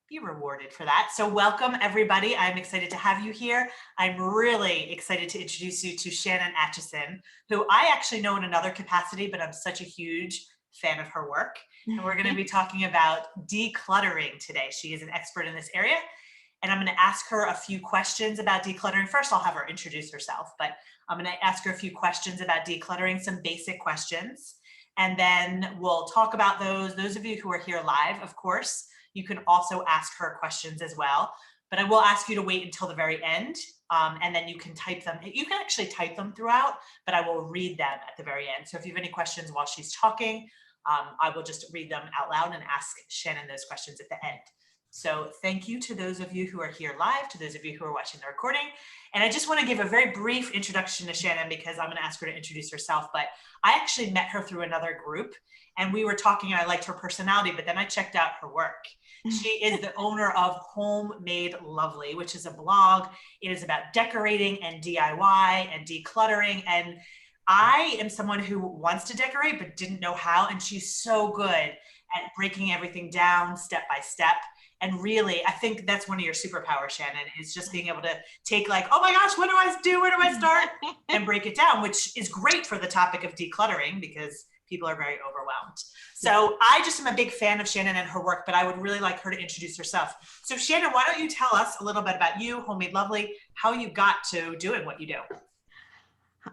be rewarded for that. So welcome everybody. I'm excited to have you here. I'm really excited to introduce you to Shannon Atchison, who I actually know in another capacity, but I'm such a huge fan of her work. And we're going to be talking about decluttering today. She is an expert in this area. And I'm going to ask her a few questions about decluttering. First, I'll have her introduce herself, but I'm going to ask her a few questions about decluttering, some basic questions. And then we'll talk about those. Those of you who are here live, of course, you can also ask her questions as well. But I will ask you to wait until the very end, and then you can type them. You can actually type them throughout, but I will read them at the very end. So if you have any questions while she's talking, I will just read them out loud and ask Shannon those questions at the end. So thank you to those of you who are here live, to those of you who are watching the recording. And I just want to give a very brief introduction to Shannon because I'm going to ask her to introduce herself. But I actually met her through another group and we were talking and I liked her personality, but then I checked out her work. She is the owner of Homemade Lovely, which is a blog. It is about decorating and DIY and decluttering. And I am someone who wants to decorate but didn't know how. And she's so good at breaking everything down step by step. And really, I think that's one of your superpowers, Shannon, is just being able to take like, oh my gosh, what do I do? Where do I start? And break it down, which is great for the topic of decluttering because people are very overwhelmed. So I just am a big fan of Shannon and her work, but I would really like her to introduce herself. So Shannon, why don't you tell us a little bit about you, Homemade Lovely, how you got to doing what you do?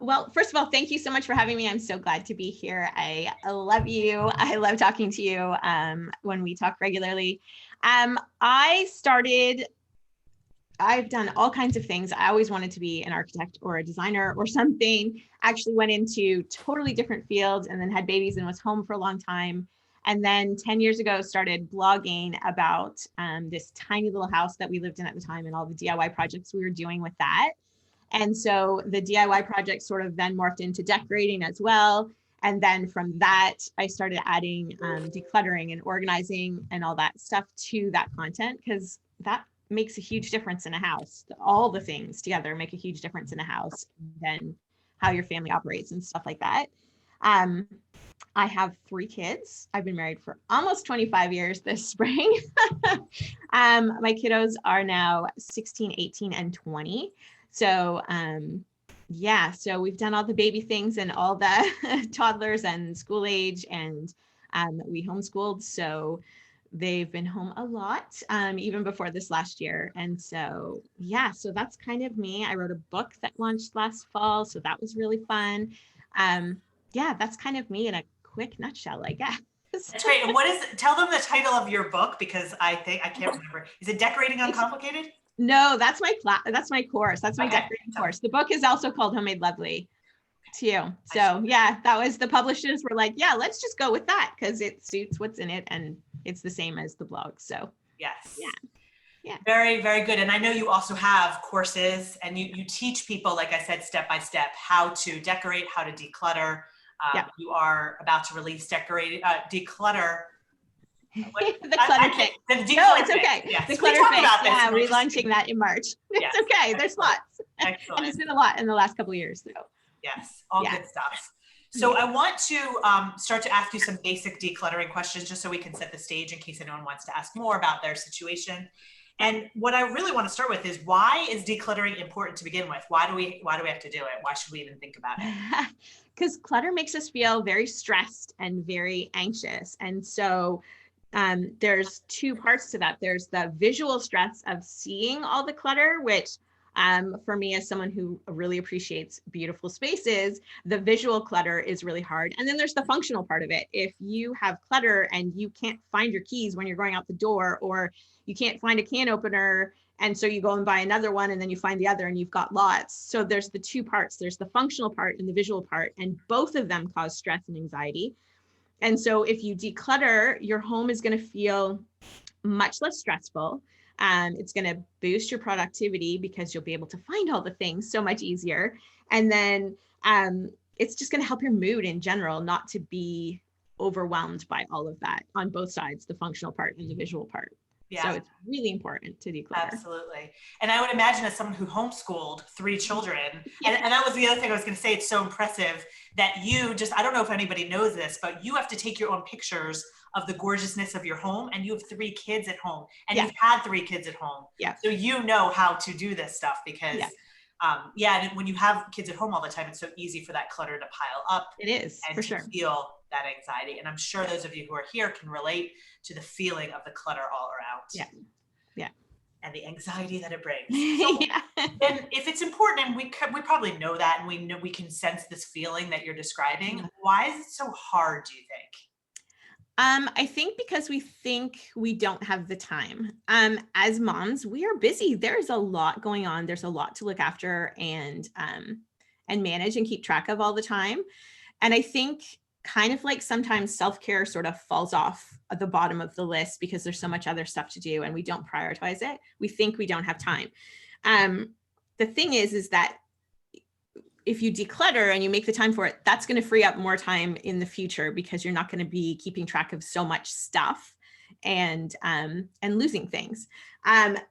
Well, first of all, thank you so much for having me. I'm so glad to be here. I love you. I love talking to you when we talk regularly. I've done all kinds of things. I always wanted to be an architect or a designer or something. Actually went into totally different fields and then had babies and was home for a long time. And then 10 years ago, started blogging about this tiny little house that we lived in at the time and all the DIY projects we were doing with that. And so the DIY project sort of then morphed into decorating as well. And then from that, I started adding decluttering and organizing and all that stuff to that content because that makes a huge difference in a house. All the things together make a huge difference in a house, and how your family operates and stuff like that. I have 3 kids. I've been married for almost 25 years this spring. My kiddos are now 16, 18, and 20. So yeah, so we've done all the baby things and all the toddlers and school age, and we homeschooled. So they've been home a lot, even before this last year. And so, yeah, so that's kind of me. I wrote a book that launched last fall. So that was really fun. Yeah, that's kind of me in a quick nutshell, I guess. That's great. And tell them the title of your book because I can't remember. Is it Decorating Uncomplicated? No, that's my course. That's my decorating course. The book is also called Homemade Lovely too. So yeah, that was, the publishers were like, yeah, let's just go with that because it suits what's in it and it's the same as the blog. So yes. Yeah. Very, very good. And I know you also have courses and you teach people, like I said, step by step, how to decorate, how to declutter. You are about to release Declutter. The clutter kit. No, it's okay. Yes. The clutter kit. Yeah, we're launching that in March. It's okay. There's lots. Excellent. And it's been a lot in the last couple of years. So. Yes, all good stuff. So I want to start to ask you some basic decluttering questions just so we can set the stage in case anyone wants to ask more about their situation. And what I really want to start with is, why is decluttering important to begin with? Why do we have to do it? Why should we even think about it? Because clutter makes us feel very stressed and very anxious. And so there's 2 parts to that. There's the visual stress of seeing all the clutter, which for me, as someone who really appreciates beautiful spaces, the visual clutter is really hard. And then there's the functional part of it. If you have clutter and you can't find your keys when you're going out the door, or you can't find a can opener, and so you go and buy another one and then you find the other and you've got lots. So there's the 2 parts. There's the functional part and the visual part, and both of them cause stress and anxiety. And so if you declutter, your home is going to feel much less stressful. It's going to boost your productivity because you'll be able to find all the things so much easier. And then it's just going to help your mood in general, not to be overwhelmed by all of that on both sides, the functional part and the visual part. So Yeah. it's really important to declutter. Absolutely. And I would imagine as someone who homeschooled 3 children, Yeah. and that was the other thing I was going to say, it's so impressive that you just, I don't know if anybody knows this, but you have to take your own pictures of the gorgeousness of your home, and you have 3 kids at home, and Yeah. you've had 3 kids at home. Yeah. So you know how to do this stuff because, Yeah. yeah, and when you have kids at home all the time, it's so easy for that clutter to pile up It is, and for to sure. feel that anxiety. And I'm sure those of you who are here can relate to the feeling of the clutter all around. Yeah. Yeah. And the anxiety that it brings. So, Yeah. and if it's important, and we probably know that, and we know we can sense this feeling that you're describing. Why is it so hard, do you think? I think because we think we don't have the time. As moms, we are busy. There's a lot going on. There's a lot to look after and manage and keep track of all the time. And I think kind of like sometimes self-care sort of falls off at the bottom of the list because there's so much other stuff to do and we don't prioritize it. We think we don't have time. The thing is that if you declutter and you make the time for it, that's going to free up more time in the future because you're not going to be keeping track of so much stuff and losing things.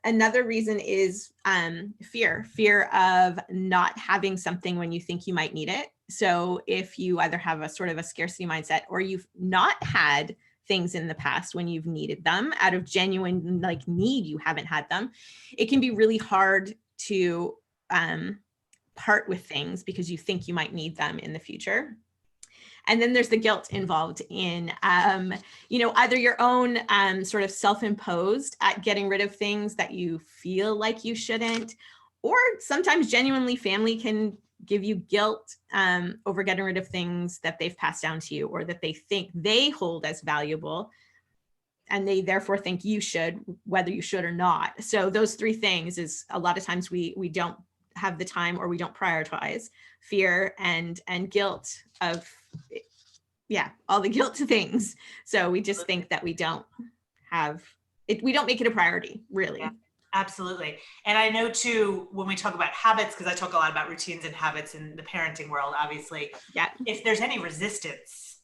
Another reason is fear of not having something when you think you might need it. So if you either have a sort of a scarcity mindset or you've not had things in the past when you've needed them out of genuine like need, you haven't had them, it can be really hard to part with things because you think you might need them in the future. And then there's the guilt involved in, either your own sort of self-imposed at getting rid of things that you feel like you shouldn't, or sometimes genuinely family can give you guilt over getting rid of things that they've passed down to you or that they think they hold as valuable. And they therefore think you should, whether you should or not. So those 3 things is a lot of times we don't have the time or we don't prioritize fear and guilt of, all the guilt things. So we just think that we don't have it. We don't make it a priority, really. Yeah, absolutely. And I know too, when we talk about habits, because I talk a lot about routines and habits in the parenting world, obviously, if there's any resistance,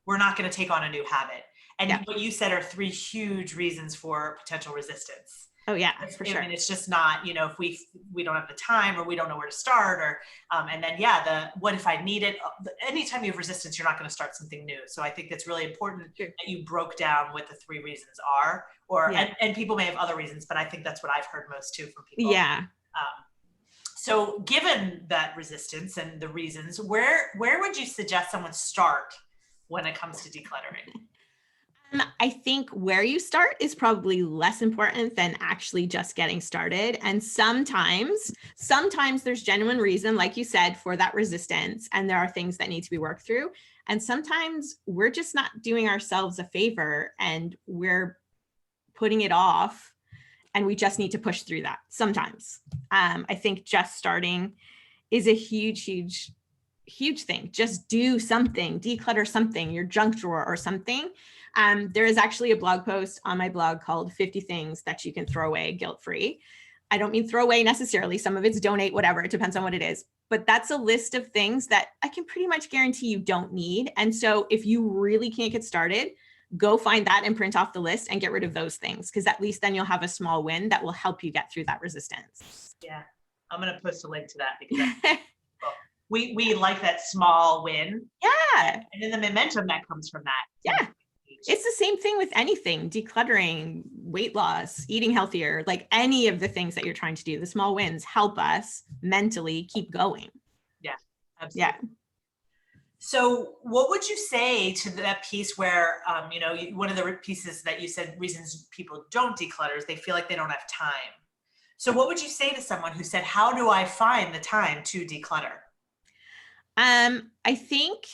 we're not going to take on a new habit. And what you said are 3 huge reasons for potential resistance. Oh yeah, for sure. And it's just not, if we don't have the time or we don't know where to start or, and then, what if I need it? Anytime you have resistance, you're not going to start something new. So I think it's really important that you broke down what the 3 reasons are, and people may have other reasons, but I think that's what I've heard most too from people. Yeah. So given that resistance and the reasons, where would you suggest someone start when it comes to decluttering? I think where you start is probably less important than actually just getting started. And sometimes there's genuine reason, like you said, for that resistance. And there are things that need to be worked through. And sometimes we're just not doing ourselves a favor and we're putting it off and we just need to push through that sometimes. I think just starting is a huge thing. Just do something, declutter something, your junk drawer or something. There is actually a blog post on my blog called 50 Things That You Can Throw Away Guilt-Free. I don't mean throw away necessarily. Some of it's donate, whatever. It depends on what it is. But that's a list of things that I can pretty much guarantee you don't need. And so if you really can't get started, go find that and print off the list and get rid of those things. Because at least then you'll have a small win that will help you get through that resistance. Yeah, I'm going to post a link to that because we like that small win. Yeah. And then the momentum that comes from that. Yeah. It's the same thing with anything, decluttering, weight loss, eating healthier, like any of the things that you're trying to do. The small wins help us mentally keep going. Yeah, absolutely. Yeah. So what would you say to that piece where, one of the pieces that you said, reasons people don't declutter is they feel like they don't have time. So what would you say to someone who said, how do I find the time to declutter? I think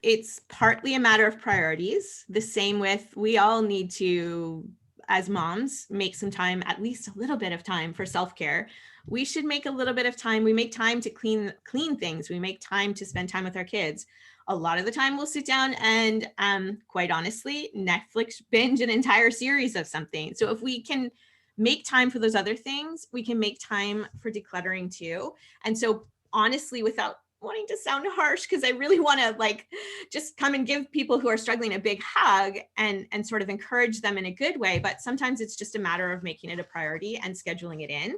it's partly a matter of priorities. The same with, we all need to, as moms, make some time, at least a little bit of time for self-care. We should make a little bit of time. We make time to clean things. We make time to spend time with our kids. A lot of the time we'll sit down and quite honestly, Netflix binge an entire series of something. So if we can make time for those other things, we can make time for decluttering too. And so honestly, wanting to sound harsh because I really want to like just come and give people who are struggling a big hug and sort of encourage them in a good way. But sometimes it's just a matter of making it a priority and scheduling it in.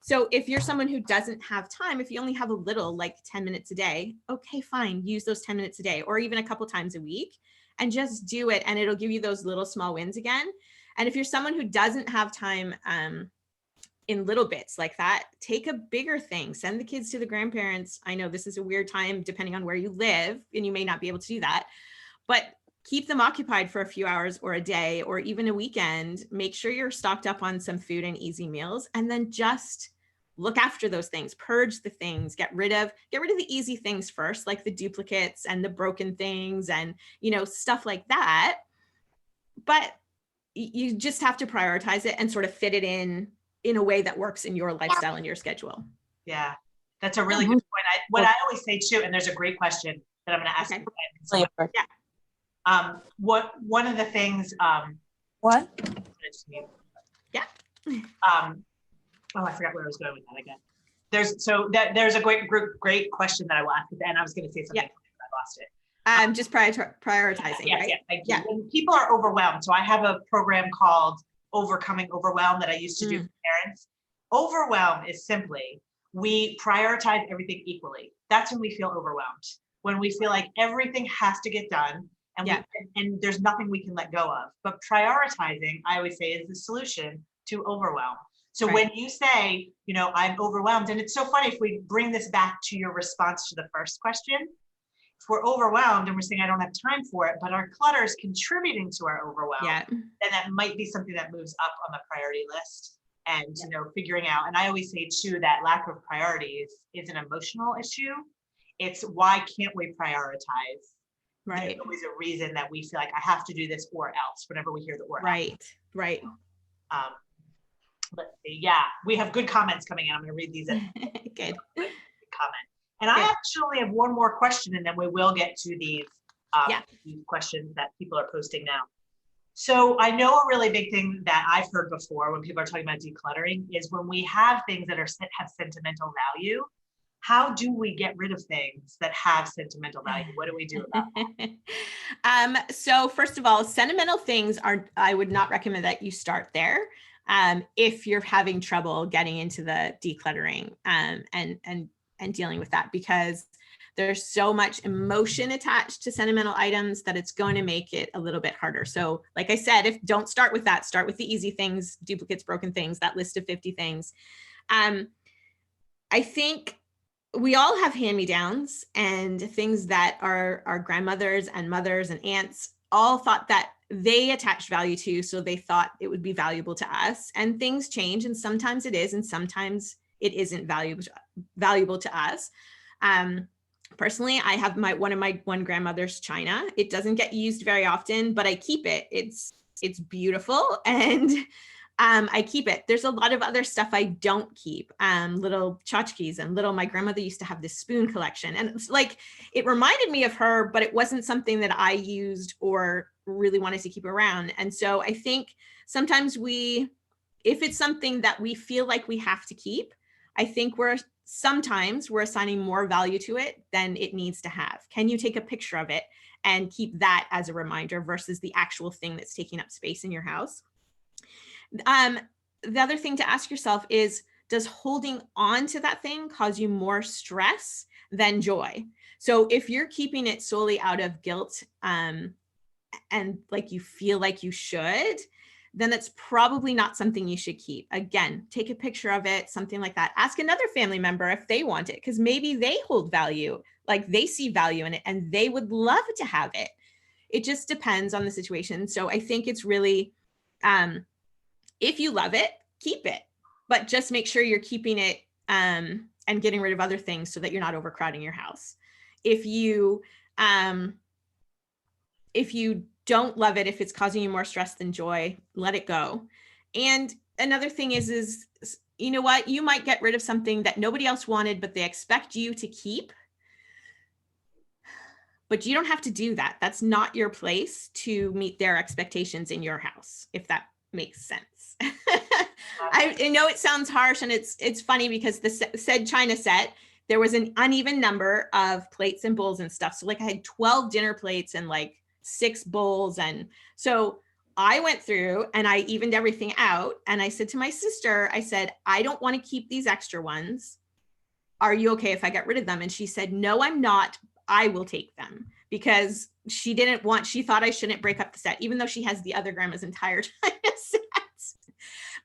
So if you're someone who doesn't have time, if you only have a little, like 10 minutes a day, okay, fine, use those 10 minutes a day or even a couple times a week and just do it. And it'll give you those little small wins again. And if you're someone who doesn't have time in little bits like that, take a bigger thing, send the kids to the grandparents. I know this is a weird time depending on where you live and you may not be able to do that, but keep them occupied for a few hours or a day or even a weekend. Make sure you're stocked up on some food and easy meals, and then just look after those things, purge the things, get rid of the easy things first, like the duplicates and the broken things and, you know, stuff like that. But you just have to prioritize it and sort of fit it in a way that works in your lifestyle and your schedule. Yeah, that's a really good point. What I always say too, and there's a great question that I'm going to ask you. Yeah. One of the things. What? Yeah. Oh, I forgot where I was going with that again. There's a great question that I will ask, and I was going to say something, but I lost it. Just prioritizing, yes, right? Yes, thank you. When people are overwhelmed, so I have a program called Overcoming Overwhelm that I used to do for parents. Overwhelm is simply, we prioritize everything equally. That's when we feel overwhelmed. When we feel like everything has to get done and, and there's nothing we can let go of. But prioritizing, I always say, is the solution to overwhelm. So when you say, you know, I'm overwhelmed, and it's so funny if we bring this back to your response to the first question, if we're overwhelmed and we're saying, I don't have time for it, but our clutter is contributing to our overwhelm, then that might be something that moves up on the priority list and, you know, figuring out. And I always say too, that lack of priorities is an emotional issue. It's why can't we prioritize? Right. There's always a reason that we feel like I have to do this or else whenever we hear the word. Right. Let's see. Yeah, we have good comments coming in. I'm going to read these in. Good comment. And I actually have one more question, and then we will get to these questions that people are posting now. So I know a really big thing that I've heard before when people are talking about decluttering is when we have things that have sentimental value, how do we get rid of things that have sentimental value? What do we do about that? So first of all, sentimental things I would not recommend that you start there. If you're having trouble getting into the decluttering and dealing with that, because there's so much emotion attached to sentimental items that it's going to make it a little bit harder. So like I said, don't start with that, start with the easy things, duplicates, broken things, that list of 50 things. I think we all have hand-me-downs and things that our grandmothers and mothers and aunts all thought that they attached value to, so they thought it would be valuable to us. And things change, and sometimes it is, and sometimes it isn't valuable to us. Personally, I have one of my grandmother's china. It doesn't get used very often, but I keep it. It's beautiful, and I keep it. There's a lot of other stuff I don't keep, little tchotchkes and my grandmother used to have this spoon collection, and it's like, it reminded me of her, but it wasn't something that I used or really wanted to keep around. And so I think sometimes if it's something that we feel like we have to keep, I think sometimes we're assigning more value to it than it needs to have. Can you take a picture of it and keep that as a reminder versus the actual thing that's taking up space in your house? The other thing to ask yourself is, does holding on to that thing cause you more stress than joy? So if you're keeping it solely out of guilt, and like you feel like you should, then that's probably not something you should keep. Again, take a picture of it, something like that. Ask another family member if they want it, because maybe they hold value, like they see value in it and they would love to have it. It just depends on the situation. So I think it's really, if you love it, keep it, but just make sure you're keeping it and getting rid of other things so that you're not overcrowding your house. If you don't love it, if it's causing you more stress than joy, let it go. And another thing is, you know what, you might get rid of something that nobody else wanted, but they expect you to keep. But you don't have to do that. That's not your place to meet their expectations in your house, if that makes sense. I know it sounds harsh, and it's funny because the said China set, there was an uneven number of plates and bowls and stuff. So like I had 12 dinner plates and like 6 bowls. And so I went through and I evened everything out. And I said to my sister, I said, I don't want to keep these extra ones. Are you okay if I get rid of them? And she said, no, I'm not. I will take them, because she thought I shouldn't break up the set, even though she has the other grandma's entire China set.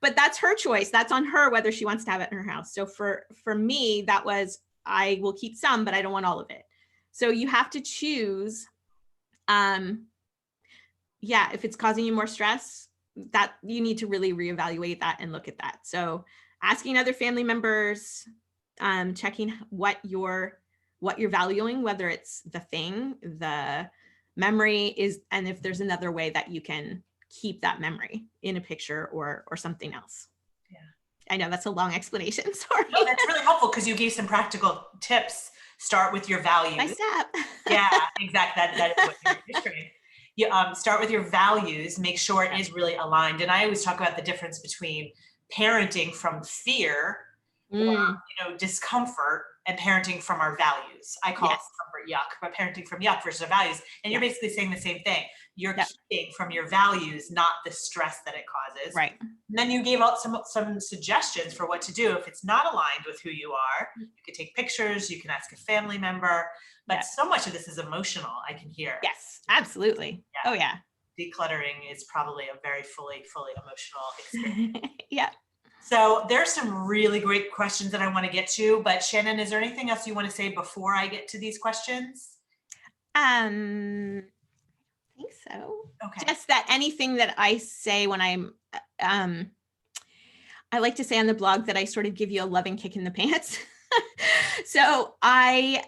But that's her choice. That's on her, whether she wants to have it in her house. So for me, that was, I will keep some, but I don't want all of it. So you have to choose. Yeah, if it's causing you more stress, that you need to really reevaluate that and look at that. So asking other family members, checking what you're valuing, whether it's the thing, the memory is, and if there's another way that you can keep that memory in a picture or something else. Yeah. I know that's a long explanation. Sorry. No, that's really helpful because you gave some practical tips. Start with your values. Nice step. Yeah, exactly. That is what you're doing. You start with your values, make sure it is really aligned. And I always talk about the difference between parenting from fear or discomfort and parenting from our values. I call it comfort yuck, but parenting from yuck versus our values. And you're basically saying the same thing. You're keeping from your values, not the stress that it causes. Right. And then you gave out some suggestions for what to do if it's not aligned with who you are. You could take pictures, you can ask a family member, but so much of this is emotional, I can hear. Yes, absolutely. Yeah. Oh yeah. Decluttering is probably a very fully emotional experience. Yeah. So there's some really great questions that I want to get to, but Shannon, is there anything else you want to say before I get to these questions? I think so. Okay. Just that anything that I say when I'm, I like to say on the blog that I sort of give you a loving kick in the pants. So I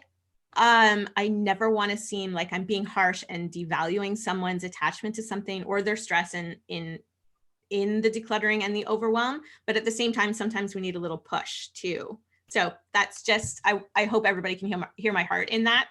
never want to seem like I'm being harsh and devaluing someone's attachment to something or their stress in the decluttering and the overwhelm. But at the same time, sometimes we need a little push too. So that's just, I hope everybody can hear my heart in that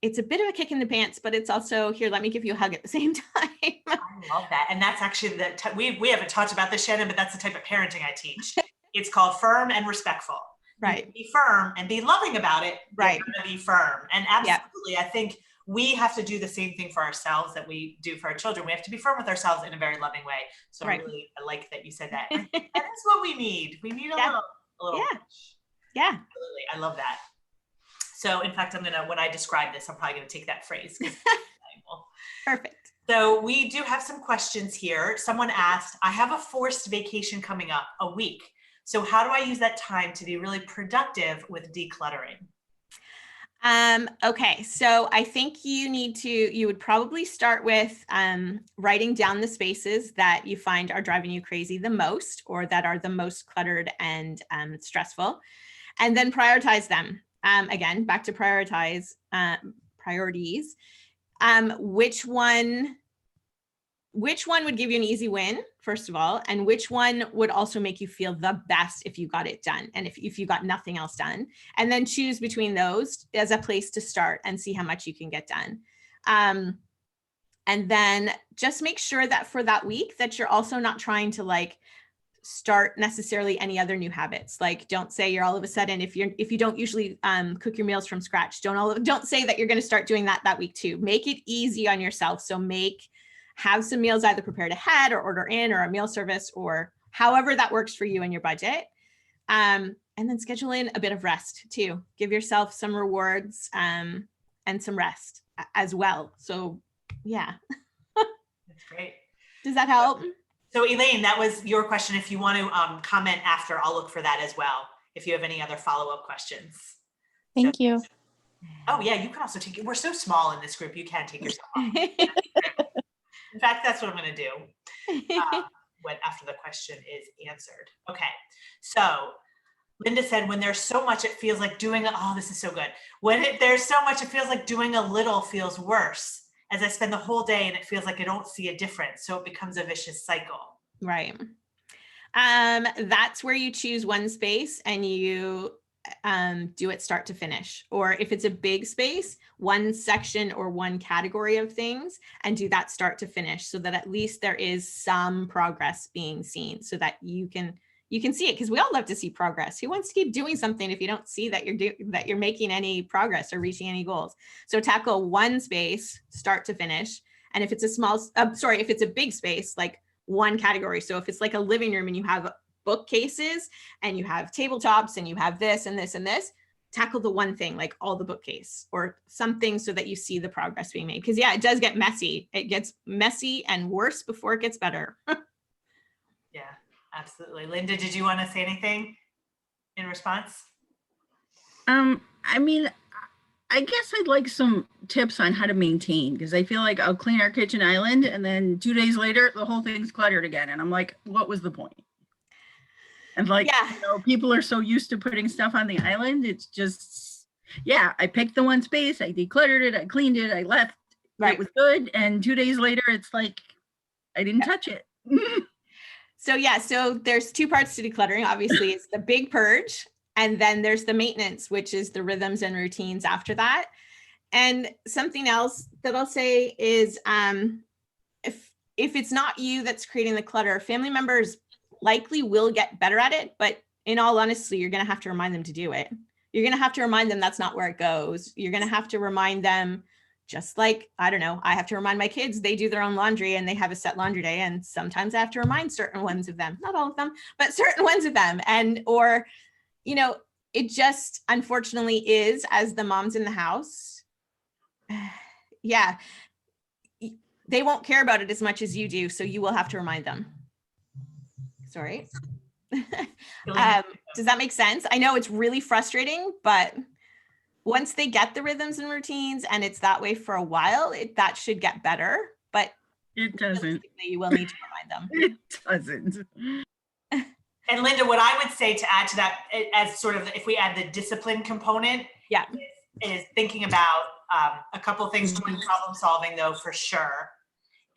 it's a bit of a kick in the pants, but it's also here, let me give you a hug at the same time. I love that. And that's actually we haven't talked about this, Shannon, but that's the type of parenting I teach. It's called firm and respectful. Right. Be firm and be loving about it. Right. Be firm. And absolutely, I think we have to do the same thing for ourselves that we do for our children. We have to be firm with ourselves in a very loving way. So I like that you said that. That is what we need. We need a little push. Yeah. Absolutely. I love that. So in fact, when I describe this, I'm probably going to take that phrase. Perfect. So we do have some questions here. Someone asked, I have a forced vacation coming up, a week. So how do I use that time to be really productive with decluttering? Okay, so I think you would probably start with writing down the spaces that you find are driving you crazy the most, or that are the most cluttered and stressful, and then prioritize them. Again, back to priorities. Which one would give you an easy win, first of all, and which one would also make you feel the best if you got it done, and if you got nothing else done, and then choose between those as a place to start and see how much you can get done. And then just make sure that for that week that you're also not trying to start necessarily any other new habits. Like, don't say you're all of a sudden, if you don't usually cook your meals from scratch, don't say that you're going to start doing that week too. Make it easy on yourself. So have some meals either prepared ahead or order in, or a meal service, or however that works for you and your budget. And then schedule in a bit of rest too. Give yourself some rewards and some rest as well. So yeah. That's great. Does that help? So Elaine, that was your question. If you want to comment after, I'll look for that as well. If you have any other follow-up questions. Thank you. Oh yeah, you can also take it. We're so small in this group. You can take yourself off. In fact, that's what I'm going to do after the question is answered. Okay. So Linda said, when there's so much, it feels like this is so good. There's so much, it feels like doing a little feels worse, as I spend the whole day and it feels like I don't see a difference. So it becomes a vicious cycle. Right. That's where you choose one space and you do it start to finish. Or if it's a big space, one section or one category of things, and do that start to finish, so that at least there is some progress being seen, so that you can you can see it, because we all love to see progress. Who wants to keep doing something if you don't see that you're making any progress or reaching any goals? So tackle one space, start to finish. And if it's if it's a big space, like one category. So if it's like a living room and you have bookcases and you have tabletops and you have this and this and this, tackle the one thing, like all the bookcase or something, so that you see the progress being made. Because yeah, it does get messy. It gets messy and worse before it gets better. Yeah, absolutely. Linda, did you want to say anything in response? I mean, I guess I'd like some tips on how to maintain, because I feel like I'll clean our kitchen island and then 2 days later, the whole thing's cluttered again. And I'm like, what was the point? And like, Yeah. you know, people are so used to putting stuff on the island. It's just, yeah, I picked the one space, I decluttered it, I cleaned it, I left. Right. It was good. And 2 days later, it's like, I didn't touch it. So yeah, so there's two parts to decluttering. Obviously, it's the big purge, and then there's the maintenance, which is the rhythms and routines after that. And something else that I'll say is, if it's not you that's creating the clutter, family members likely will get better at it, but in all honesty, you're going to have to remind them to do it. You're going to have to remind them that's not where it goes. You're going to have to remind them, just like, I don't know, I have to remind my kids, they do their own laundry and they have a set laundry day. And sometimes I have to remind certain ones of them, not all of them, but certain ones of them. And, or, you know, it just unfortunately is, as the moms in the house. Yeah, they won't care about it as much as you do. So you will have to remind them. Sorry. Does that make sense? I know it's really frustrating, but once they get the rhythms and routines and it's that way for a while, that should get better, but it doesn't. You will need to remind them. It doesn't. And Linda, what I would say to add to that, as sort of, if we add the discipline component, yeah, is tking about a couple of things, doing problem solving though, for sure.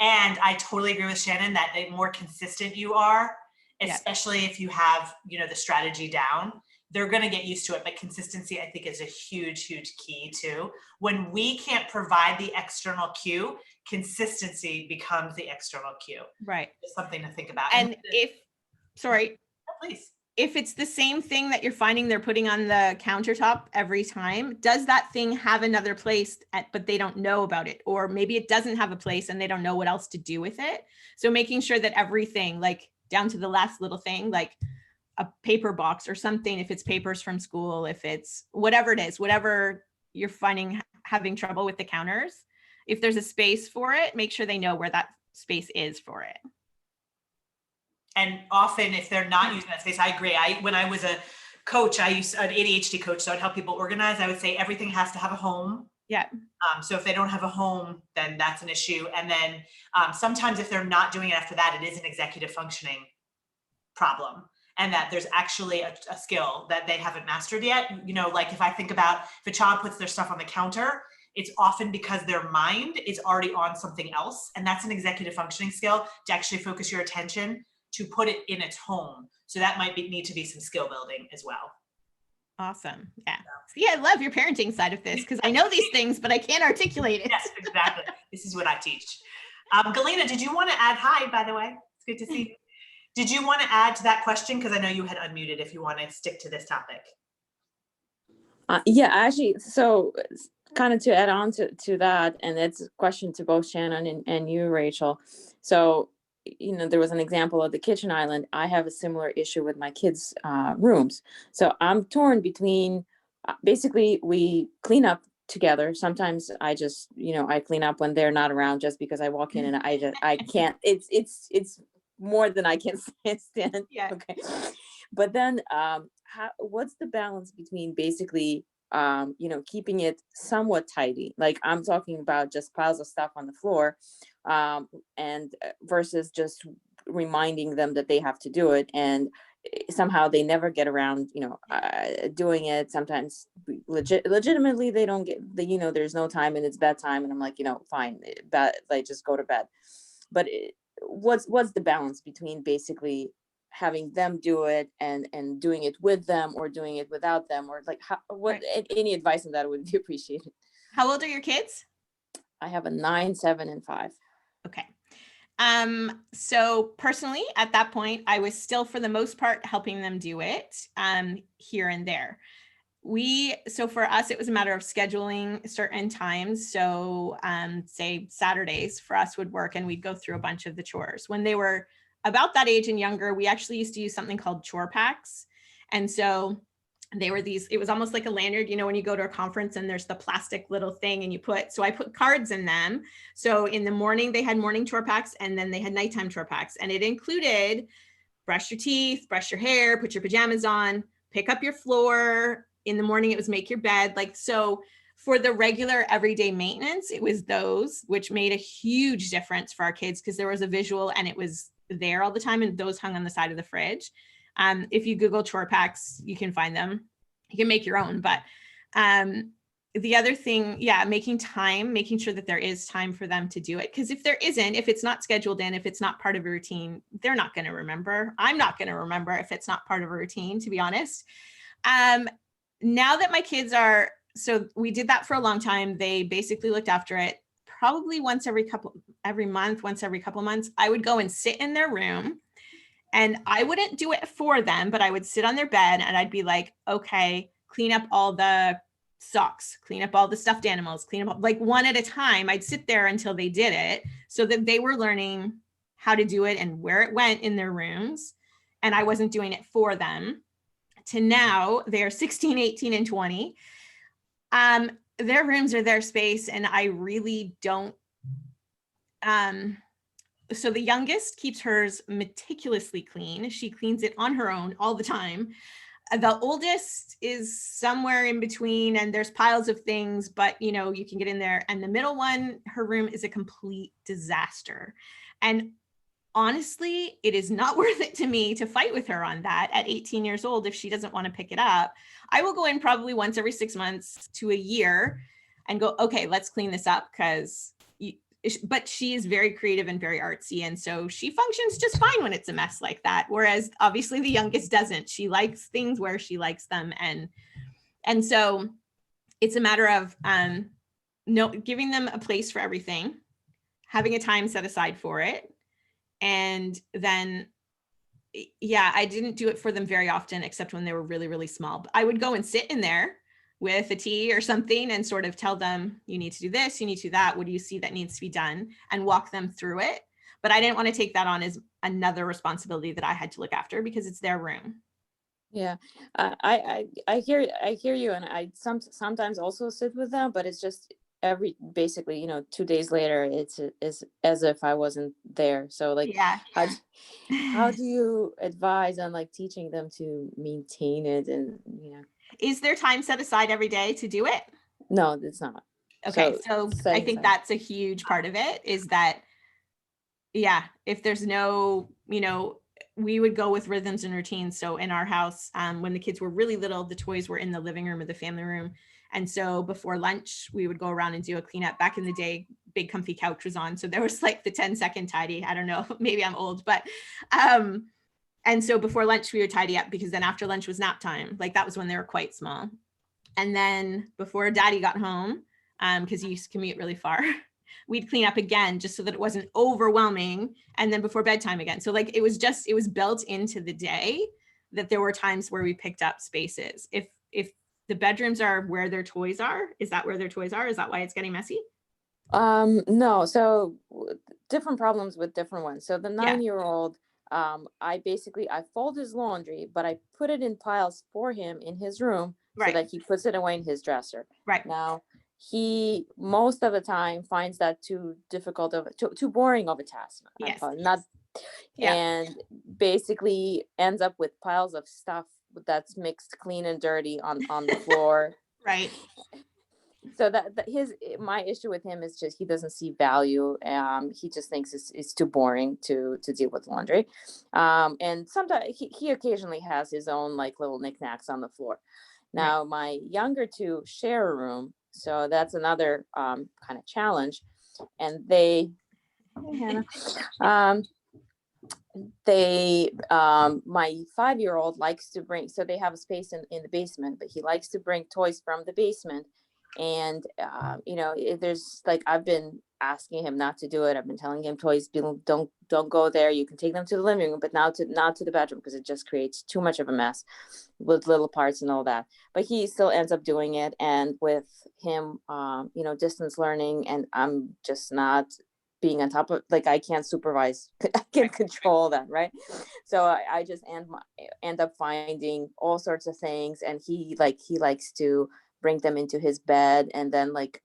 And I totally agree with Shannon that the more consistent you are, especially if you have, you know, the strategy down, they're going to get used to it. But consistency, I think, is a huge, huge key too. When we can't provide the external cue, consistency becomes the external cue. Right. It's something to think about. And sorry, please. If it's the same thing that you're finding they're putting on the countertop every time, does that thing have another place, but they don't know about it? Or maybe it doesn't have a place and they don't know what else to do with it. So making sure that everything, like down to the last little thing, like a paper box or something, if it's papers from school, if it's whatever it is, whatever you're finding having trouble with the counters, if there's a space for it, make sure they know where that space is for it. And often if they're not using that space, I agree. When I was a coach, I used an ADHD coach, so I'd help people organize. I would say everything has to have a home. Yeah. So if they don't have a home, then that's an issue. And then sometimes if they're not doing it after that, it is an executive functioning problem. And that there's actually a skill that they haven't mastered yet. You know, like if I think about if a child puts their stuff on the counter, it's often because their mind is already on something else. And that's an executive functioning skill, to actually focus your attention to put it in its home. So that might need to be some skill building as well. Awesome. Yeah. See, I love your parenting side of this because I know these things, but I can't articulate it. Yes, exactly. This is what I teach. Galina, did you want to add? Hi, by the way. It's good to see you. Did you want to add to that question? Because I know you had unmuted, if you want to stick to this topic. Yeah, actually, so kind of to add on to that, and it's a question to both Shannon and you, Rachel. So, you know, there was an example of the kitchen island. I have a similar issue with my kids' rooms. So I'm torn between, basically we clean up together. Sometimes I just, you know, I clean up when they're not around just because I walk in and I can't, it's more than I can stand. Yeah. Okay. But then what's the balance between basically, you know, keeping it somewhat tidy? Like I'm talking about just piles of stuff on the floor, and versus just reminding them that they have to do it, and somehow they never get around, you know, doing it. Sometimes legitimately they don't get the, you know, there's no time and it's bedtime, and I'm like, you know, fine, like just go to bed. But what's the balance between basically having them do it and doing it with them, or doing it without them, or like any advice on that would be appreciated. How old are your kids? I have a 9, 7, and 5. Okay. So personally, at that point, I was still for the most part helping them do it here and there. So for us, it was a matter of scheduling certain times. So say Saturdays for us would work, and we'd go through a bunch of the chores. When they were about that age and younger, we actually used to use something called chore packs. And so they were these, it was almost like a lanyard, you know, when you go to a conference and there's the plastic little thing and so I put cards in them. So in the morning, they had morning chore packs, and then they had nighttime chore packs. And it included brush your teeth, brush your hair, put your pajamas on, pick up your floor. In the morning, it was make your bed. Like, so for the regular everyday maintenance, it was those, which made a huge difference for our kids because there was a visual and it was there all the time, and those hung on the side of the fridge. If you Google chore packs, you can find them. You can make your own, but the other thing, yeah, making sure that there is time for them to do it. Because if there isn't, if it's not scheduled in, if it's not part of a routine, they're not going to remember. I'm not going to remember if it's not part of a routine, to be honest. Now that my kids so we did that for a long time. They basically looked after it probably once every couple months. I would go and sit in their room, and I wouldn't do it for them, but I would sit on their bed and I'd be like, okay, clean up all the socks, clean up all the stuffed animals, clean up, like one at a time. I'd sit there until they did it, so that they were learning how to do it and where it went in their rooms. And I wasn't doing it for them. To now, they're 16, 18, and 20. Their rooms are their space, and I really don't. So the youngest keeps hers meticulously clean. She cleans it on her own all the time. The oldest is somewhere in between, and there's piles of things, but you know, you can get in there. And the middle one, her room is a complete disaster. And honestly, it is not worth it to me to fight with her on that at 18 years old. If she doesn't want to pick it up, I will go in probably once every 6 months to a year and go, okay, let's clean this up. But she is very creative and very artsy. And so she functions just fine when it's a mess like that. Whereas obviously the youngest doesn't. She likes things where she likes them. And so it's a matter of giving them a place for everything, having a time set aside for it. And then, yeah, I didn't do it for them very often, except when they were really, really small. But I would go and sit in there with a tea or something and sort of tell them, you need to do this, you need to do that. What do you see that needs to be done? And walk them through it. But I didn't want to take that on as another responsibility that I had to look after, because it's their room. Yeah, I hear you, and I sometimes also sit with them, but it's just basically, you know, 2 days later, it's as if I wasn't there. So like, Yeah. how do you advise on like teaching them to maintain it? And you know, is there time set aside every day to do it? no, it's not. Okay, so I think that's a huge part of it, is that, yeah, if there's no, you know, we would go with rhythms and routines. So in our house, when the kids were really little, the toys were in the living room or the family room. And so before lunch, we would go around and do a cleanup. Back in the day, big comfy couch was on. So there was like the 10-second tidy. I don't know, maybe I'm old, but, and so before lunch, we would tidy up, because then after lunch was nap time. Like that was when they were quite small. And then before daddy got home, because he used to commute really far, we'd clean up again, just so that it wasn't overwhelming. And then before bedtime again. So like, it was built into the day that there were times where we picked up spaces. If the bedrooms are where their toys are, is that where their toys are? Is that why it's getting messy? No. So different problems with different ones. So the 9-year-old, I fold his laundry, but I put it in piles for him in his room, so that he puts it away in his dresser. Right. Now, he most of the time finds that too boring of a task. Yes. And basically ends up with piles of stuff that's mixed clean and dirty on the floor. Right. So my issue with him is just he doesn't see value. He just thinks it's too boring to deal with laundry. And sometimes he occasionally has his own like little knickknacks on the floor. Now my younger two share a room, so that's another kind of challenge. And my 5-year-old likes to bring, so they have a space in the basement, but he likes to bring toys from the basement. And you know, there's like, I've been asking him not to do it. I've been telling him toys, don't go there. You can take them to the living room, but not to the bedroom, because it just creates too much of a mess with little parts and all that. But he still ends up doing it. And with him, distance learning, and I'm just not being on top of, like, I can't supervise, I can't control that, right? So I just end up finding all sorts of things, and he likes to bring them into his bed, and then like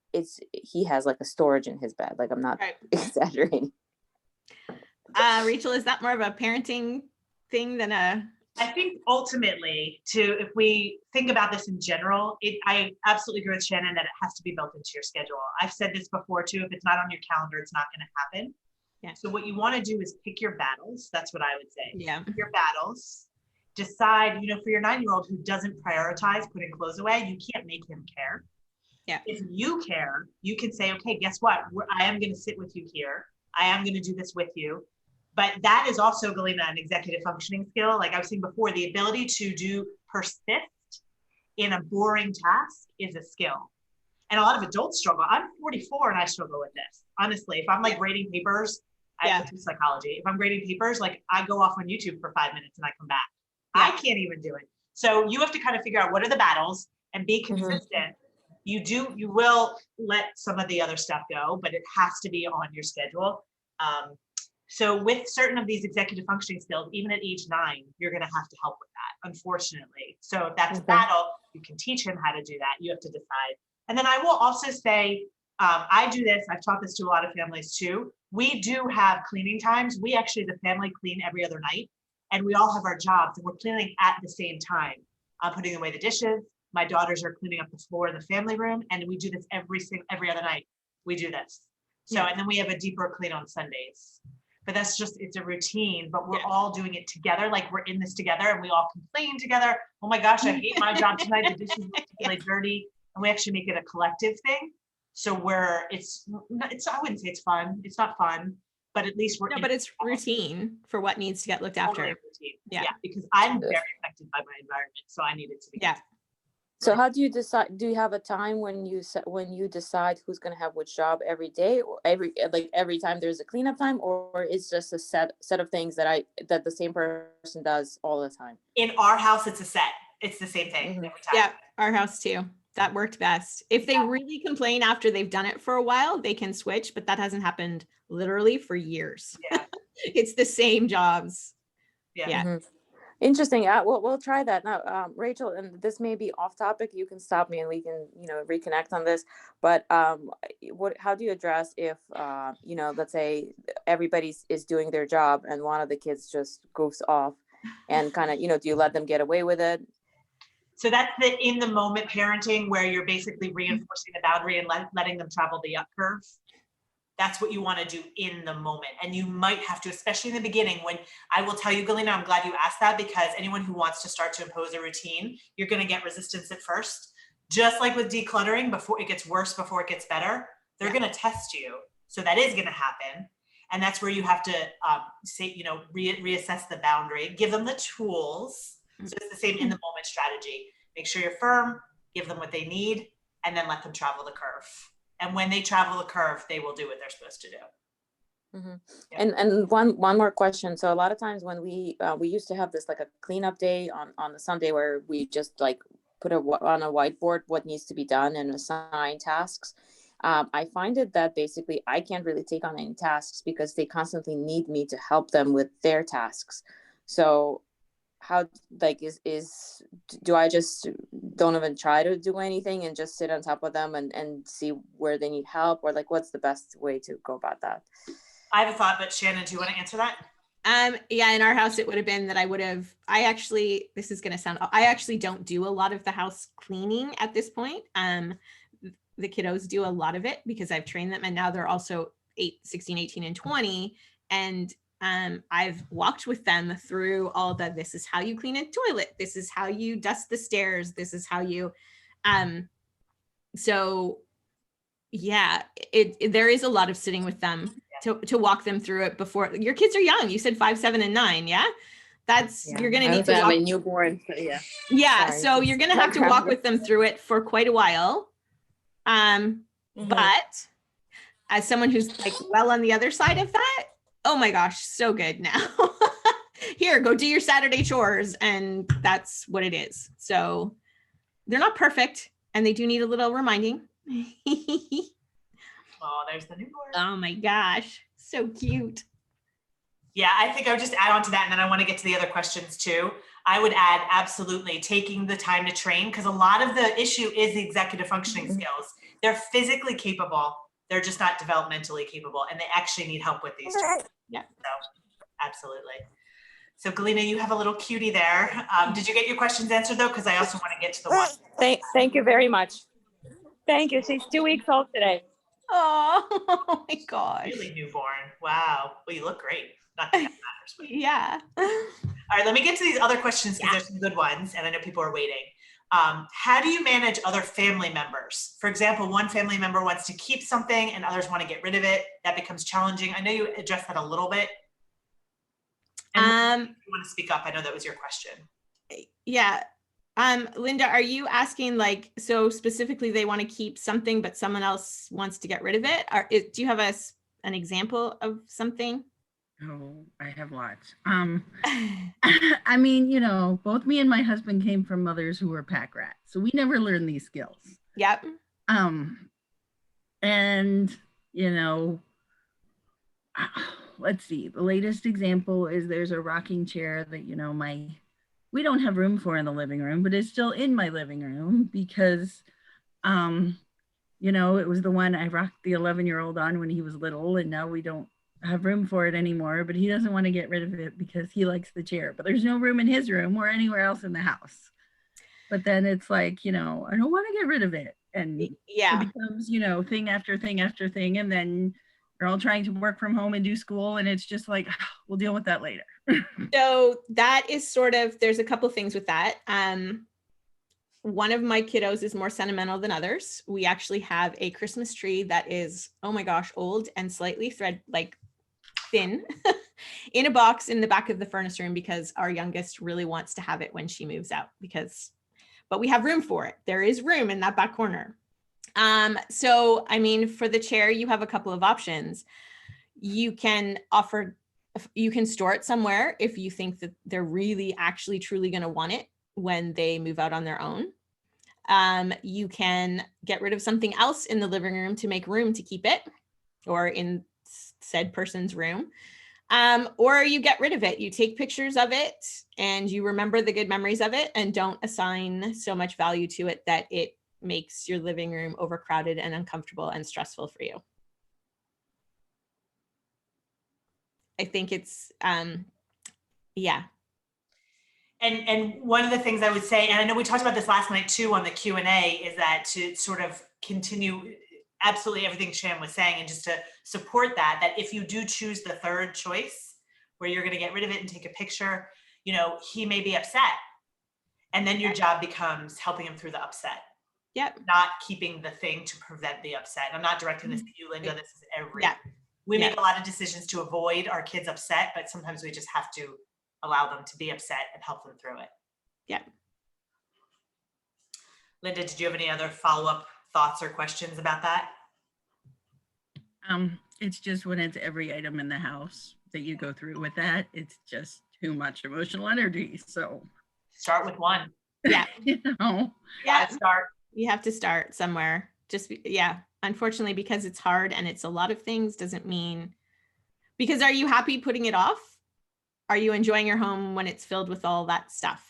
he has like a storage in his bed. Like, I'm not Right. exaggerating. Rachel, is that more of a parenting thing than a? I think ultimately, if we think about this in general, I absolutely agree with Shannon that it has to be built into your schedule. I've said this before too, if it's not on your calendar, it's not going to happen. Yeah. So what you want to do is pick your battles. That's what I would say. Yeah. Pick your battles. Decide, for your 9-year-old who doesn't prioritize putting clothes away, you can't make him care. Yeah. If you care, you can say, okay, guess what? I am going to sit with you here. I am going to do this with you. But that is also, Galina, an executive functioning skill. Like I was saying before, the ability to persist in a boring task is a skill. And a lot of adults struggle. I'm 44 and I struggle with this. Honestly, if I'm like grading papers, I have to do psychology. If I'm grading papers, like I go off on YouTube for 5 minutes and I come back. I can't even do it. So you have to kind of figure out what are the battles and be consistent. You will let some of the other stuff go, but it has to be on your schedule. So with certain of these executive functioning skills, even at age 9, you're going to have to help with that, unfortunately. So if that's a battle, you can teach him how to do that. You have to decide. And then I will also say, I do this. I've taught this to a lot of families too. We do have cleaning times. We actually, the family, clean every other night, and we all have our jobs, and we're cleaning at the same time. I'm putting away the dishes. My daughters are cleaning up the floor in the family room, and we do this every other night. We do this. So, and then we have a deeper clean on Sundays. But that's just, it's a routine, but we're all doing it together. Like we're in this together and we all complain together. Oh my gosh, I hate my job tonight. The dishes are particularly dirty. And we actually make it a collective thing. So it's, I wouldn't say it's fun. It's not fun, but at least we're. No, but it's routine for what needs to get looked after. Routine. Yeah, because I'm very affected by my environment. So I need it to be. Yeah. So how do you decide? Do you have a time when you decide who's going to have which job every day, or every time there's a cleanup time, or it's just a set of things that the same person does all the time? In our house, it's a set. It's the same thing every time. Yeah, our house too. That worked best. If they really complain after they've done it for a while, they can switch, but that hasn't happened literally for years. Yeah. It's the same jobs. Yeah. Mm-hmm. Interesting. We'll try that now. Rachel, and this may be off topic. You can stop me and we can, reconnect on this. But how do you address if, let's say everybody is doing their job and one of the kids just goes off and kind of, do you let them get away with it? So that's the in the moment parenting where you're basically reinforcing the boundary and letting them travel the up curve. That's what you want to do in the moment. And you might have to, especially in the beginning, when I will tell you, Galina, I'm glad you asked that, because anyone who wants to start to impose a routine, you're going to get resistance at first. Just like with decluttering, before it gets worse, before it gets better, they're going to test you. So that is going to happen. And that's where you have to say, reassess the boundary, give them the tools. So it's the same in the moment strategy. Make sure you're firm, give them what they need, and then let them travel the curve. And when they travel the curve, they will do what they're supposed to do. Mm-hmm. Yeah. And one more question. So a lot of times when we used to have this like a cleanup day on the Sunday where we just like put on a whiteboard what needs to be done and assign tasks. I find it that basically I can't really take on any tasks because they constantly need me to help them with their tasks. So how do I just don't even try to do anything and just sit on top of them and see where they need help, or like what's the best way to go about that? I have a thought, but Shannon, do you want to answer that? Yeah, in our house it would have been that I actually don't do a lot of the house cleaning at this point. The kiddos do a lot of it because I've trained them, and now they're also 16, 18, and 20, and I've walked with them through all this is how you clean a toilet. This is how you dust the stairs. This is how you, so yeah, there is a lot of sitting with them to walk them through it before. Your kids are young. You said 5, 7, and 9. Yeah. You're going to need to have a newborn. So yeah. Yeah. Sorry. So you're going to have to walk with them through it for quite a while. But as someone who's like well on the other side of that, oh my gosh, so good now. Here, go do your Saturday chores. And that's what it is. So they're not perfect and they do need a little reminding. Oh, there's the newborn. Oh my gosh, so cute. Yeah, I think I would just add on to that, and then I want to get to the other questions too. I would add absolutely taking the time to train, because a lot of the issue is the executive functioning skills. They're physically capable, they're just not developmentally capable, and they actually need help with these. Yeah. So, absolutely. So Galina, you have a little cutie there. Did you get your questions answered though? Because I also want to get to the one. Thank you very much. Thank you. She's 2 weeks old today. Oh my gosh. Really newborn. Wow. Well, you look great. Not that that matters, but. Yeah. All right, let me get to these other questions because there's some good ones, and I know people are waiting. How do you manage other family members? For example, one family member wants to keep something and others want to get rid of it. That becomes challenging. I know you addressed that a little bit. And if you want to speak up, I know that was your question. Yeah. Linda, are you asking like, so specifically they want to keep something, but someone else wants to get rid of it? Or do you have an example of something? Oh, I have lots. I mean, you know, both me and my husband came from mothers who were pack rats, so we never learned these skills. Yep. And you know, let's see. The latest example is there's a rocking chair that, you know, we don't have room for in the living room, but it's still in my living room because, you know, it was the one I rocked the 11-year-old on when he was little, and now we don't have room for it anymore, but he doesn't want to get rid of it because he likes the chair, but there's no room in his room or anywhere else in the house. But then it's like, you know, I don't want to get rid of it. And yeah, it becomes, you know, thing after thing after thing. And then we're all trying to work from home and do school. And it's just like, we'll deal with that later. So that is sort of, there's a couple things with that. One of my kiddos is more sentimental than others. We actually have a Christmas tree that is, oh my gosh, old and slightly thin in a box in the back of the furnace room because our youngest really wants to have it when she moves out but we have room for it. There is room in that back corner. So, I mean, for the chair, you have a couple of options. You can store it somewhere if you think that they're really actually truly going to want it when they move out on their own. You can get rid of something else in the living room to make room to keep it, or in said person's room. Or you get rid of it. You take pictures of it and you remember the good memories of it and don't assign so much value to it that it makes your living room overcrowded and uncomfortable and stressful for you. I think it's, yeah. And one of the things I would say, and I know we talked about this last night too on the Q&A, is that to sort of continue absolutely everything Shan was saying, and just to support that if you do choose the third choice where you're going to get rid of it and take a picture, you know, he may be upset. And then your job becomes helping him through the upset. Yep. Not keeping the thing to prevent the upset. I'm not directing this to you, Linda. This is we make a lot of decisions to avoid our kids upset, but sometimes we just have to allow them to be upset and help them through it. Yeah. Linda, did you have any other follow-up thoughts or questions about that? It's just when it's every item in the house that you go through with that, it's just too much emotional energy. So start with one. Yeah. You know, yeah. Start. You have to start somewhere. Just, yeah. Unfortunately, because it's hard and it's a lot of things doesn't mean, because are you happy putting it off? Are you enjoying your home when it's filled with all that stuff?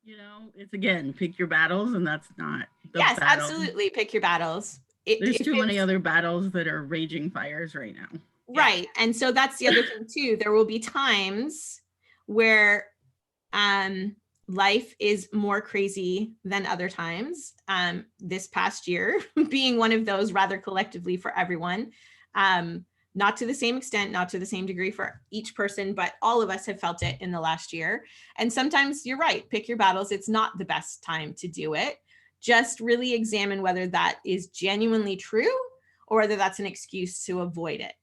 You know, it's again, pick your battles, and that's not the yes, battle. Absolutely. Pick your battles. There's too many other battles that are raging fires right now. Right. Yeah. And so that's the other thing too. There will be times where life is more crazy than other times. This past year being one of those, rather collectively for everyone. Not to the same extent, not to the same degree for each person, but all of us have felt it in the last year. And sometimes you're right, pick your battles. It's not the best time to do it. Just really examine whether that is genuinely true or whether that's an excuse to avoid it.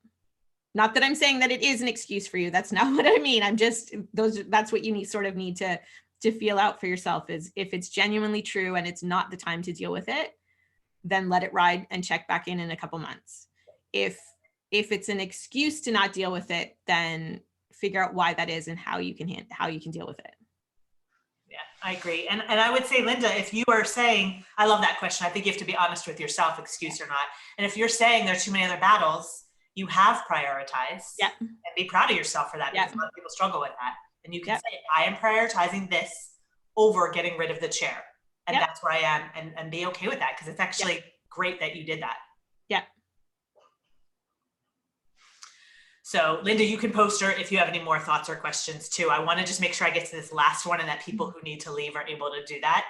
Not that I'm saying that it is an excuse for you. That's not what I mean. I'm just, that's what you need to feel out for yourself, is if it's genuinely true and it's not the time to deal with it, then let it ride and check back in a couple months. If it's an excuse to not deal with it, then figure out why that is and how you can deal with it. Yeah, I agree. And I would say, Linda, if you are saying, I love that question. I think you have to be honest with yourself, excuse or not. And if you're saying there are too many other battles, you have prioritized. Yeah. And be proud of yourself for that, because a lot of people struggle with that. And you can say, I am prioritizing this over getting rid of the chair. And that's where I am, and be okay with that, because it's actually great that you did that. Yeah. So Linda, you can post her if you have any more thoughts or questions too. I want to just make sure I get to this last one and that people who need to leave are able to do that.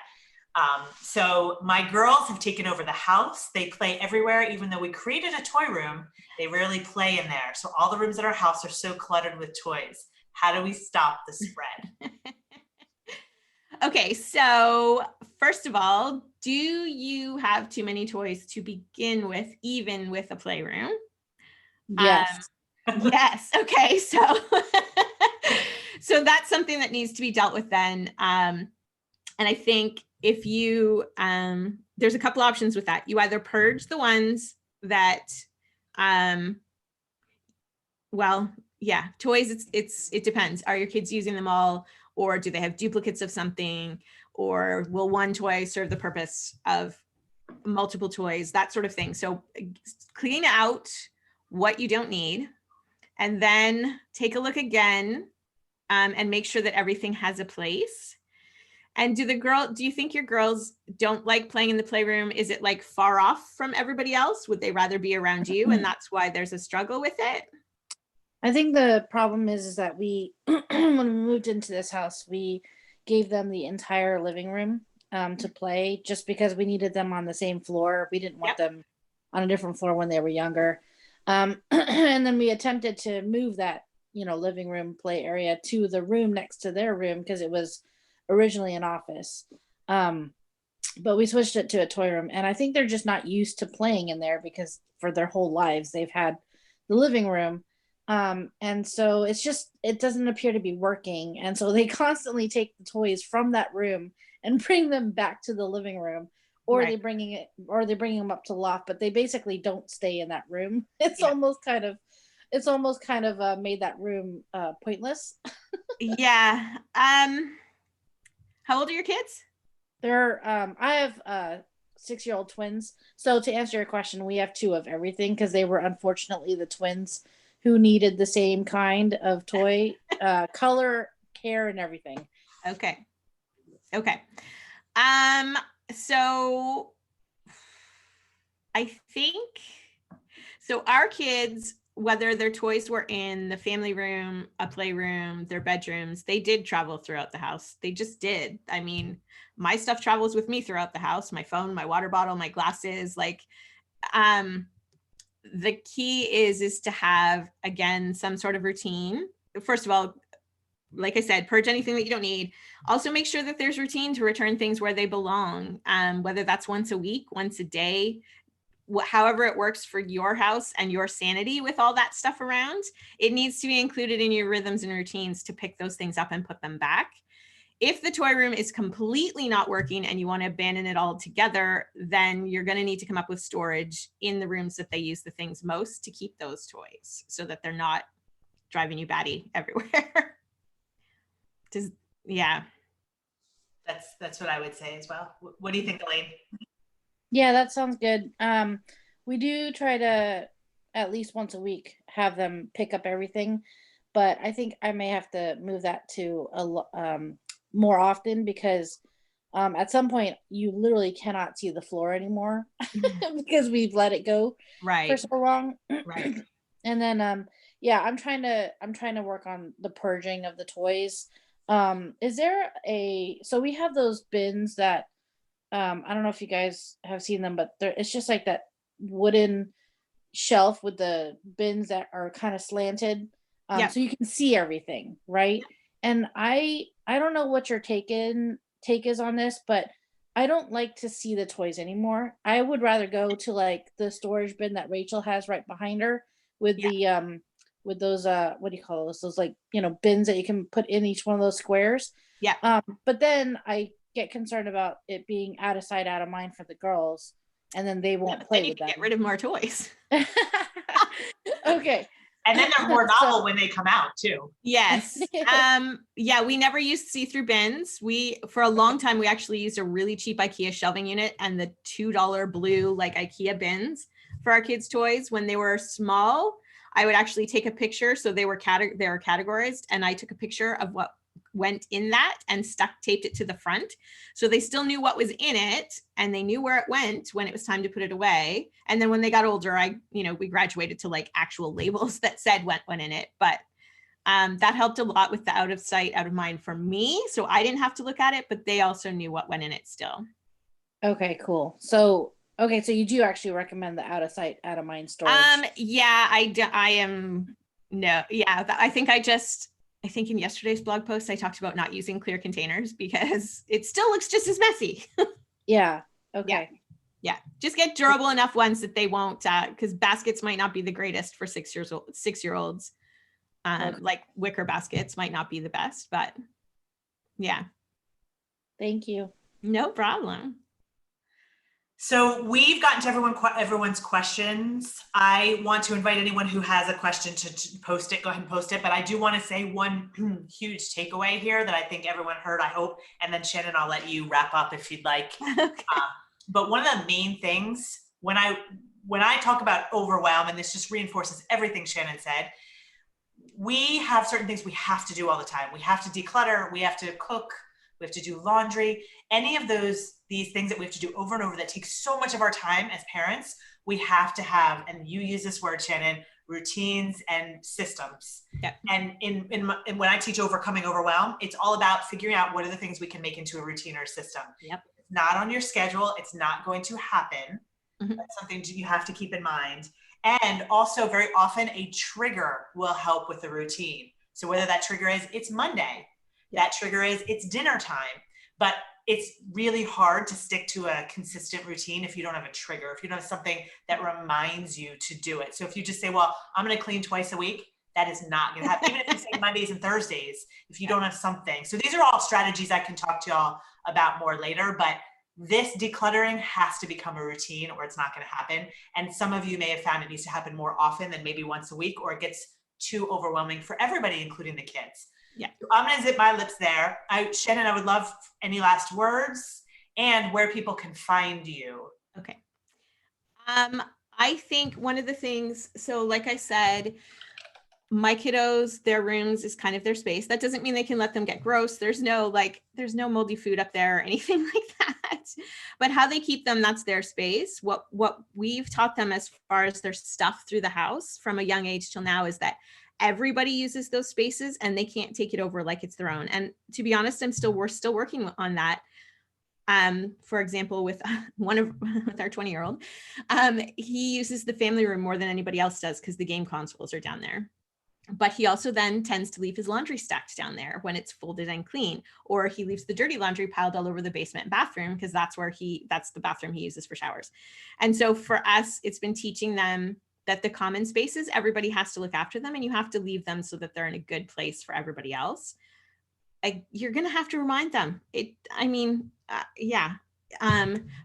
So my girls have taken over the house. They play everywhere. Even though we created a toy room, they rarely play in there. So all the rooms at our house are so cluttered with toys. How do we stop the spread? Okay, so first of all, do you have too many toys to begin with, even with a playroom? Yes. Yes. Okay. So, so that's something that needs to be dealt with then. And I think if you, there's a couple options with that. You either purge the ones that, well, yeah, toys, it depends. Are your kids using them all, or do they have duplicates of something, or will one toy serve the purpose of multiple toys, that sort of thing. So clean out what you don't need, and then take a look again, and make sure that everything has a place. And do you think your girls don't like playing in the playroom? Is it like far off from everybody else? Would they rather be around you, and that's why there's a struggle with it? I think the problem is that we, when we moved into this house, we gave them the entire living room to play, just because we needed them on the same floor. We didn't want them on a different floor when they were younger. And then we attempted to move that, living room play area to the room next to their room, because it was originally an office. But we switched it to a toy room, and I think they're just not used to playing in there, because for their whole lives they've had the living room. And so it doesn't appear to be working. And so they constantly take the toys from that room and bring them back to the living room, or they're bringing them up to loft, but they basically don't stay in that room. It's almost kind of made that room pointless. Yeah. How old are your kids? I have 6-year-old twins. So to answer your question, we have 2 of everything, because they were unfortunately the twins who needed the same kind of toy, color, care, and everything. Okay. So I think, so our kids, whether their toys were in the family room, a playroom, their bedrooms, they did travel throughout the house. They just did. I mean, my stuff travels with me throughout the house, my phone, my water bottle, my glasses, the key is to have, again, some sort of routine. First of all, like I said, purge anything that you don't need. Also make sure that there's routine to return things where they belong, whether that's once a week, once a day, however it works for your house and your sanity with all that stuff around. It needs to be included in your rhythms and routines to pick those things up and put them back. If the toy room is completely not working and you want to abandon it altogether, then you're going to need to come up with storage in the rooms that they use the things most to keep those toys, so that they're not driving you batty everywhere. Yeah. That's what I would say as well. What do you think, Elaine? Yeah, that sounds good. We do try to at least once a week have them pick up everything, but I think I may have to move that to more often, because at some point you literally cannot see the floor anymore because we've let it go for so long. Right. And then I'm trying to work on the purging of the toys. Is there so we have those bins that I don't know if you guys have seen them, but it's just like that wooden shelf with the bins that are kind of slanted, so you can see everything, right? And I don't know what your take is on this, but I don't like to see the toys anymore. I would rather go to like the storage bin that Rachel has right behind her with the with those what do you call those like bins that you can put in each one of those squares. But then I get concerned about it being out of sight, out of mind for the girls. and then they won't Then play you with can them. get rid of more toys. Okay. And then they're more novel when they come out too. Yes. Yeah, we never used see-through bins. For a long time, we actually used a really cheap IKEA shelving unit and the $2 blue like IKEA bins for our kids' toys. When they were small, I would actually take a picture. So they were categorized, and I took a picture of what went in that and taped it to the front. So they still knew what was in it and they knew where it went when it was time to put it away. And then when they got older, we graduated to like actual labels that said what went in it. But that helped a lot with the out of sight, out of mind for me. So I didn't have to look at it, but they also knew what went in it still. Okay, cool. So you do actually recommend the out of sight, out of mind storage. Yeah, I am. No, yeah, I think in yesterday's blog post, I talked about not using clear containers because it still looks just as messy. Yeah. Okay. Yeah, just get durable enough ones that they won't, because baskets might not be the greatest for 6-year-olds. Okay. Like wicker baskets might not be the best, but yeah. Thank you. No problem. So we've gotten to everyone's questions. I want to invite anyone who has a question to post it, go ahead and post it. But I do want to say one huge takeaway here that I think everyone heard, I hope. And then Shannon, I'll let you wrap up if you'd like. Okay. But one of the main things when I talk about overwhelm, and this just reinforces everything Shannon said, we have certain things we have to do all the time. We have to declutter, we have to cook, we have to do laundry, any of these things that we have to do over and over that takes so much of our time as parents, we have to have, and you use this word, Shannon, routines and systems. Yep. And in when I teach overcoming overwhelm, it's all about figuring out what are the things we can make into a routine or a system. Yep. It's not on your schedule. It's not going to happen. Mhm. That's something you have to keep in mind. And also very often a trigger will help with the routine. So whether that trigger is it's Monday, that trigger is it's dinner time, but it's really hard to stick to a consistent routine if you don't have a trigger, if you don't have something that reminds you to do it. So if you just say, well, I'm going to clean twice a week, that is not going to happen. Even if you say Mondays and Thursdays, if you don't have something. So these are all strategies I can talk to y'all about more later, but this decluttering has to become a routine or it's not going to happen. And some of you may have found it needs to happen more often than maybe once a week, or it gets too overwhelming for everybody, including the kids. Yeah. So I'm going to zip my lips there. Shannon, I would love any last words and where people can find you. Okay. I think one of the things, so like I said, my kiddos, their rooms is kind of their space. That doesn't mean they can let them get gross. There's no moldy food up there or anything like that. But how they keep them, that's their space. What we've taught them as far as their stuff through the house from a young age till now is that everybody uses those spaces and they can't take it over like it's their own. And to be honest, we're still working on that. For example, with with our 20-year-old, he uses the family room more than anybody else does because the game consoles are down there. But he also then tends to leave his laundry stacked down there when it's folded and clean, or he leaves the dirty laundry piled all over the basement bathroom because that's the bathroom he uses for showers. And so for us, it's been teaching them that the common spaces, everybody has to look after them and you have to leave them so that they're in a good place for everybody else. You're going to have to remind them.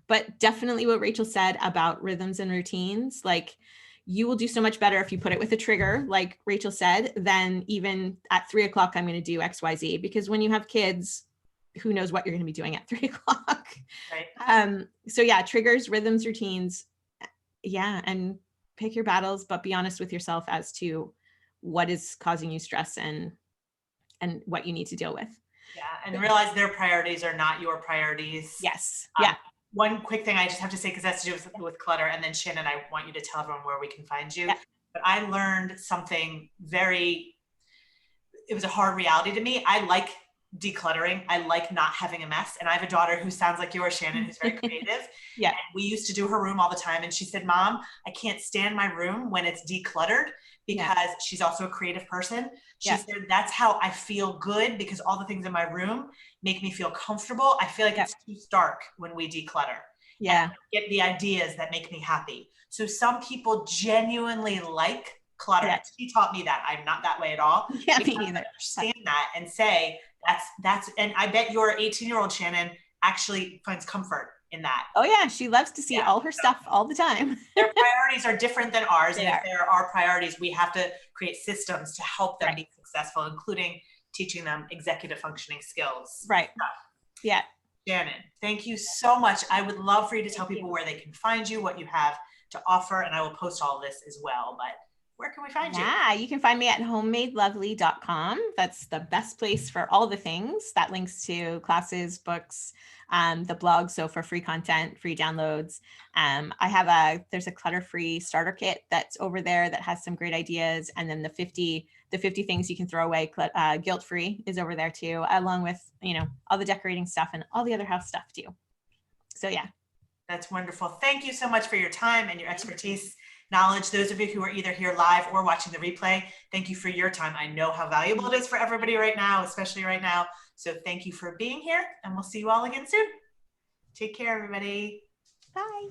But definitely what Rachel said about rhythms and routines, like you will do so much better if you put it with a trigger, like Rachel said, than even at 3 o'clock, I'm going to do XYZ, because when you have kids, who knows what you're going to be doing at 3 o'clock. Right. So yeah, triggers, rhythms, routines. Yeah. And pick your battles, but be honest with yourself as to what is causing you stress and what you need to deal with. Yeah. And realize their priorities are not your priorities. Yes. Yeah. One quick thing I just have to say, because that's to do with clutter, and then Shannon, I want you to tell everyone where we can find you. Yeah. But I learned something it was a hard reality to me. I like decluttering. I like not having a mess. And I have a daughter who sounds like yours, Shannon, who's very creative. Yeah. And we used to do her room all the time. And she said, Mom, I can't stand my room when it's decluttered, because she's also a creative person. She said, that's how I feel good, because all the things in my room make me feel comfortable. I feel like it's too stark when we declutter. Yeah. And I get the ideas that make me happy. So some people genuinely like clutter. Yeah. She taught me that. I'm not that way at all. Yeah, We me have to neither. understand that and say, that's, and I bet your 18-year-old Shannon actually finds comfort in that. Oh yeah, she loves to see Yeah. all her stuff all the time. Their priorities are different than ours. They And if are. there are priorities, we have to create systems to help them Right. be successful, including teaching them executive functioning skills. Right. Yeah. Shannon, thank you so much. I would love for you to tell people where they can find you, what you have to offer, and I will post all of this as well. But where can we find you? Yeah, you can find me at homemadelovely.com. That's the best place for all the things. That links to classes, books, the blog. So for free content, free downloads. There's a clutter-free starter kit that's over there that has some great ideas. And then the 50 things you can throw away guilt-free is over there too, along with, all the decorating stuff and all the other house stuff too. So yeah. That's wonderful. Thank you so much for your time and your expertise, knowledge. Those of you who are either here live or watching the replay, thank you for your time. I know how valuable it is for everybody right now, especially right now. So thank you for being here, and we'll see you all again soon. Take care, everybody. Bye.